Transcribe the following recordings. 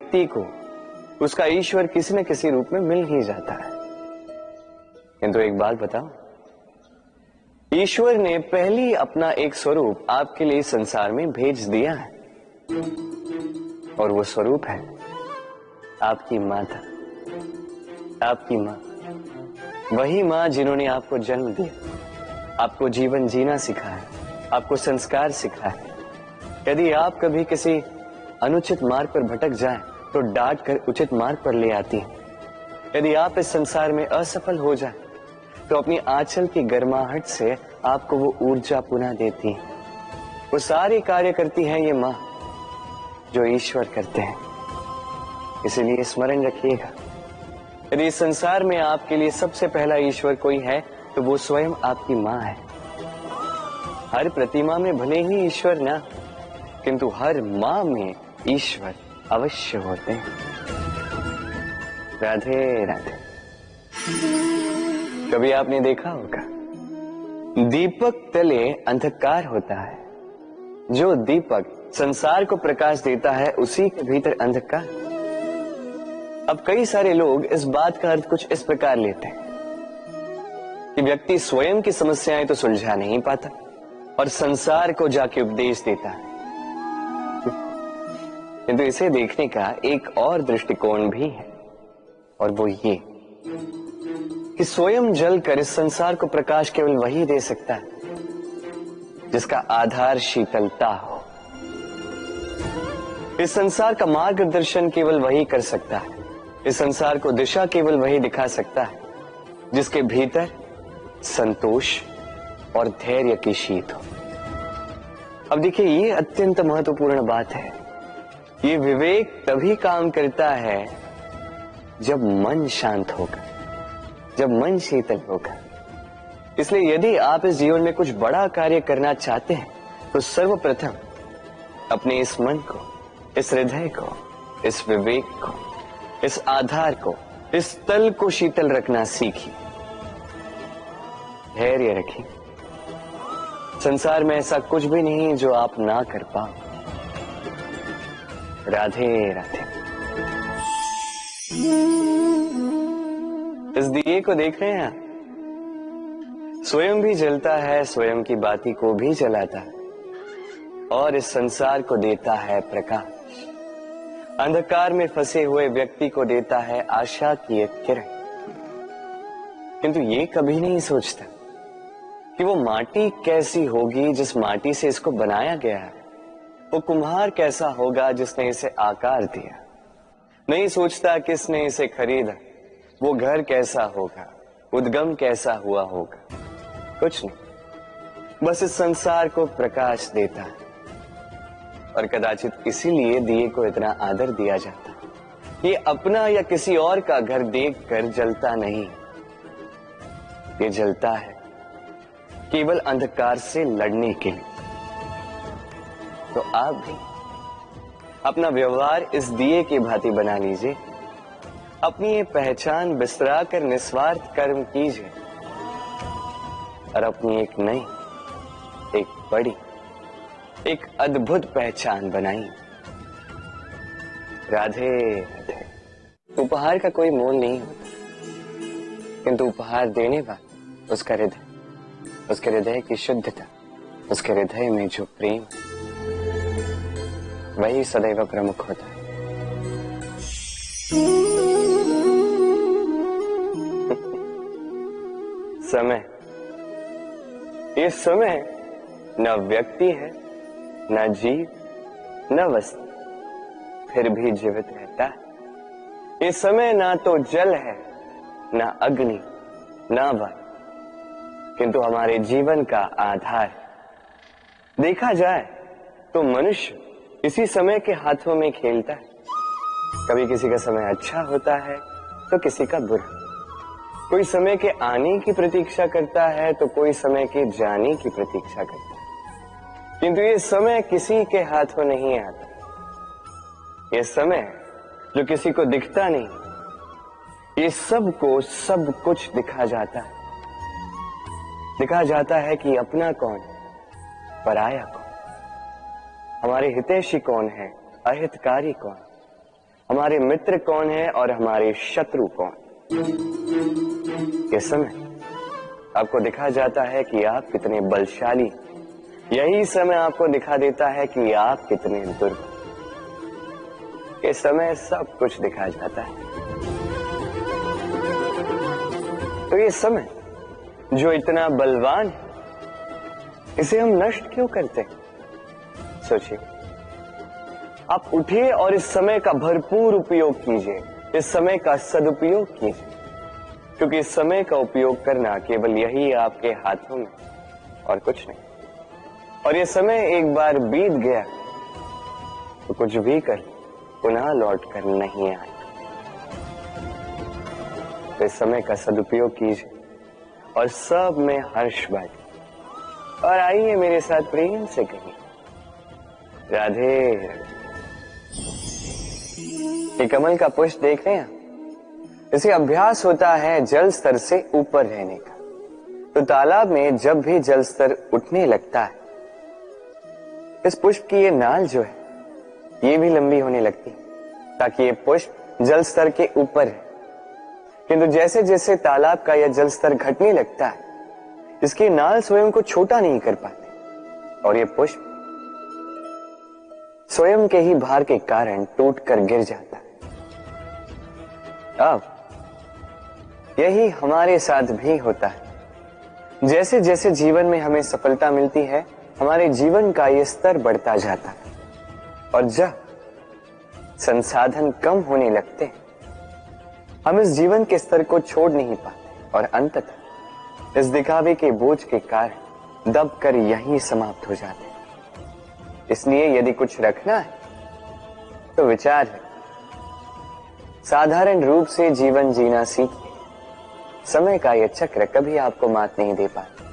व्यक्ति को उसका ईश्वर किसी न किसी रूप में मिल ही जाता है। किंतु एक बात बताओ, ईश्वर ने पहले अपना एक स्वरूप आपके लिए संसार में भेज दिया है, और वो स्वरूप है आपकी माता, आपकी मां। वही मां जिन्होंने आपको जन्म दिया, आपको जीवन जीना सिखाया, आपको संस्कार सिखाया। यदि आप कभी किसी अनुचित मार्ग पर भटक जाएं, तो डांट कर उचित मार्ग पर ले आती है। यदि आप इस संसार में असफल हो जाएं, तो अपनी आंचल की गर्माहट से आपको वो ऊर्जा पुनः देती है। वो सारी कार्य करती है ये मां जो ईश्वर करते हैं। इसीलिए स्मरण रखिएगा, यदि इस संसार में आपके लिए सबसे पहला ईश्वर कोई है तो वो स्वयं आपकी मां है। हर प्रतिमा में भले ही ईश्वर ना, किंतु हर मां में ईश्वर अवश्य होते हैं। राधे राधे। कभी आपने देखा होगा, दीपक तले अंधकार होता है। जो दीपक संसार को प्रकाश देता है, उसी के भीतर अंधकार। अब कई सारे लोग इस बात का अर्थ कुछ इस प्रकार लेते हैं कि व्यक्ति स्वयं की समस्याएं तो सुलझा नहीं पाता और संसार को जाके उपदेश देता है। किंतु इसे देखने का एक और दृष्टिकोण भी है, और वो ये कि स्वयं जलकर इस संसार को प्रकाश केवल वही दे सकता है जिसका आधार शीतलता हो। इस संसार का मार्गदर्शन केवल वही कर सकता है, इस संसार को दिशा केवल वही दिखा सकता है जिसके भीतर संतोष और धैर्य की शीत हो। अब देखिए, ये अत्यंत महत्वपूर्ण बात है। ये विवेक तभी काम करता है जब मन शांत होगा, जब मन शीतल होगा। इसलिए यदि आप इस जीवन में कुछ बड़ा कार्य करना चाहते हैं, तो सर्वप्रथम अपने इस मन को, इस हृदय को, इस विवेक को, इस आधार को, इस तल को शीतल रखना सीखिए। धैर्य रखिए। संसार में ऐसा कुछ भी नहीं जो आप ना कर पाओ। राधे राधे। इस दिए को देख रहे हैं, स्वयं भी जलता है, स्वयं की बाती को भी जलाता है, और इस संसार को देता है प्रकाश। अंधकार में फंसे हुए व्यक्ति को देता है आशा की एक किरण। किंतु ये कभी नहीं सोचता कि वो माटी कैसी होगी जिस माटी से इसको बनाया गया है, वो कुम्हार कैसा होगा जिसने इसे आकार दिया। नहीं सोचता किसने इसे खरीदा, वो घर कैसा होगा, उद्गम कैसा हुआ होगा। कुछ नहीं, बस इस संसार को प्रकाश देता है। और कदाचित इसीलिए दिए को इतना आदर दिया जाता है। ये अपना या किसी और का घर देखकर जलता नहीं, ये जलता है केवल अंधकार से लड़ने के लिए। तो आप भी अपना व्यवहार इस दिए की भांति बना लीजिए। अपनी ये पहचान बिसरा कर निस्वार्थ कर्म कीजिए, और अपनी एक नई, एक बड़ी, एक अद्भुत पहचान बनाइए। राधे राधे। उपहार का कोई मोल नहीं होता, किंतु उपहार देने वाला उसका हृदय, उसके हृदय की शुद्धता, उसके हृदय में जो प्रेम, वही सदैव प्रमुख होता है। समय, ये समय न व्यक्ति है, न जीव, न वस्तु, फिर भी जीवित रहता है। ये समय ना तो जल है, न अग्नि, न वायु, किंतु हमारे जीवन का आधार। देखा जाए तो मनुष्य इसी समय के हाथों में खेलता है। कभी किसी का समय अच्छा होता है तो किसी का बुरा। कोई समय के आने की प्रतीक्षा करता है तो कोई समय के जाने की प्रतीक्षा करता है, किंतु ये समय किसी के हाथों नहीं आता। ये समय जो किसी को दिखता नहीं, ये सबको सब कुछ दिखा जाता है। दिखा जाता है कि अपना कौन, पराया कौन, हमारे हितैषी कौन है, अहितकारी कौन, हमारे मित्र कौन है और हमारे शत्रु कौन। इस समय आपको दिखा जाता है कि आप कितने बलशाली, यही समय आपको दिखा देता है कि आप कितने दुर्बल। इस समय सब कुछ दिखा जाता है। तो ये समय जो इतना बलवान है, इसे हम नष्ट क्यों करते हैं? सोचिए, आप उठिए और इस समय का भरपूर उपयोग कीजिए, इस समय का सदुपयोग कीजिए, क्योंकि इस समय का उपयोग करना केवल यही आपके हाथों में और कुछ नहीं। और ये समय एक बार बीत गया तो कुछ भी कर पुनः लौट कर नहीं आए। तो इस समय का सदुपयोग कीजिए और सब में हर्ष बांटिए। और आइए मेरे साथ प्रेम से कहिए, राधे राधे। ये कमल का पुष्प देख रहे हैं, इसे अभ्यास होता है जल स्तर से ऊपर रहने का। तो तालाब में जब भी जल स्तर उठने लगता है, इस पुष्प की ये नाल जो है ये भी लंबी होने लगती है, ताकि ये पुष्प जल स्तर के ऊपर है। किंतु जैसे जैसे तालाब का यह जल स्तर घटने लगता है, इसकी नाल स्वयं को छोटा नहीं कर पाती और ये पुष्प स्वयं के ही भार के कारण टूटकर गिर जाता है। अब यही हमारे साथ भी होता है। जैसे जैसे जीवन में हमें सफलता मिलती है, हमारे जीवन का ये स्तर बढ़ता जाता है। और जब संसाधन कम होने लगते हैं, हम इस जीवन के स्तर को छोड़ नहीं पाते और अंततः इस दिखावे के बोझ के कारण दबकर यहीं समाप्त हो जाते हैं। इसलिए यदि कुछ रखना है तो विचार है, साधारण रूप से जीवन जीना सीखिए। समय का यह चक्र कभी आपको मात नहीं दे पाता।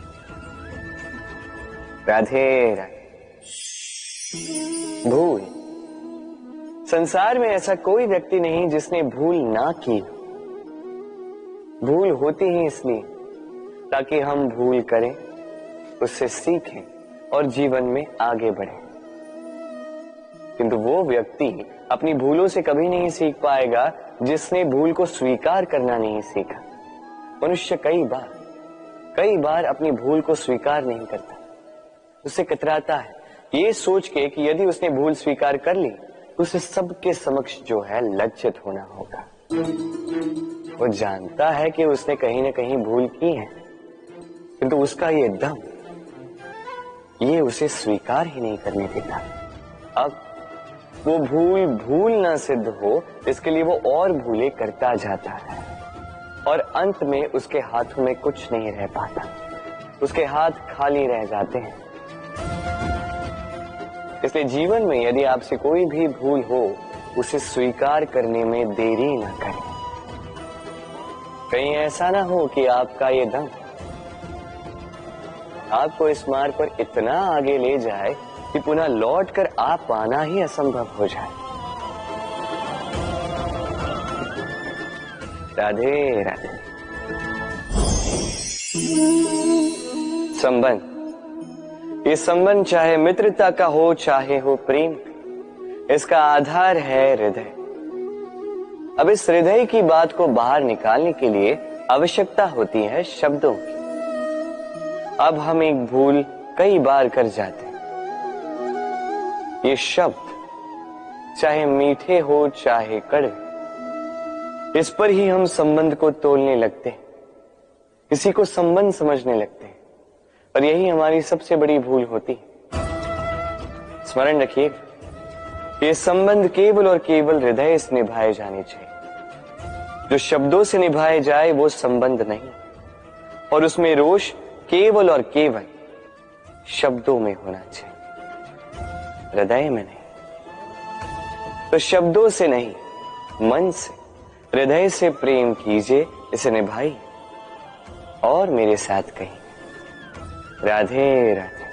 राधे राधे। भूल, संसार में ऐसा कोई व्यक्ति नहीं जिसने भूल ना की। भूल होती ही इसलिए ताकि हम भूल करें, उससे सीखें और जीवन में आगे बढ़ें। किंतु वो व्यक्ति अपनी भूलों से कभी नहीं सीख पाएगा जिसने भूल को स्वीकार करना नहीं सीखा। मनुष्य कई बार अपनी भूल को स्वीकार नहीं करता, उससे कतराता है, ये सोच के कि यदि उसने भूल स्वीकार कर ली तो उसे सबके समक्ष जो है लज्जित होना होगा। वो जानता है कि उसने कहीं ना कहीं भूल की है, किंतु उसका ये दम ये उसे स्वीकार ही नहीं करने देता। अब वो भूल ना सिद्ध हो, इसके लिए वो और भूलें करता जाता है और अंत में उसके हाथों में कुछ नहीं रह पाता, उसके हाथ खाली रह जाते हैं। इसलिए जीवन में यदि आपसे कोई भी भूल हो, उसे स्वीकार करने में देरी ना करें। कहीं ऐसा ना हो कि आपका ये दम आपको इस मार्ग पर इतना आगे ले जाए कि पुनः लौटकर आप पाना ही असंभव हो जाए। राधे राधे। संबंध, ये संबंध चाहे मित्रता का हो चाहे हो प्रेम, इसका आधार है हृदय। अब इस हृदय की बात को बाहर निकालने के लिए आवश्यकता होती है शब्दों की। अब हम एक भूल कई बार कर जाते हैं। ये शब्द चाहे मीठे हो चाहे कड़वे, इस पर ही हम संबंध को तोलने लगते हैं, किसी को संबंध समझने लगते हैं, और यही हमारी सबसे बड़ी भूल होती है। स्मरण रखिएगा, ये संबंध केवल और केवल हृदय से निभाए जाने चाहिए। जो शब्दों से निभाए जाए वो संबंध नहीं, और उसमें रोष केवल और केवल शब्दों में होना चाहिए, हृदय में नहीं। तो शब्दों से नहीं, मन से, हृदय से प्रेम कीजिए, इसे निभाइए और मेरे साथ कहिए, राधे राधे।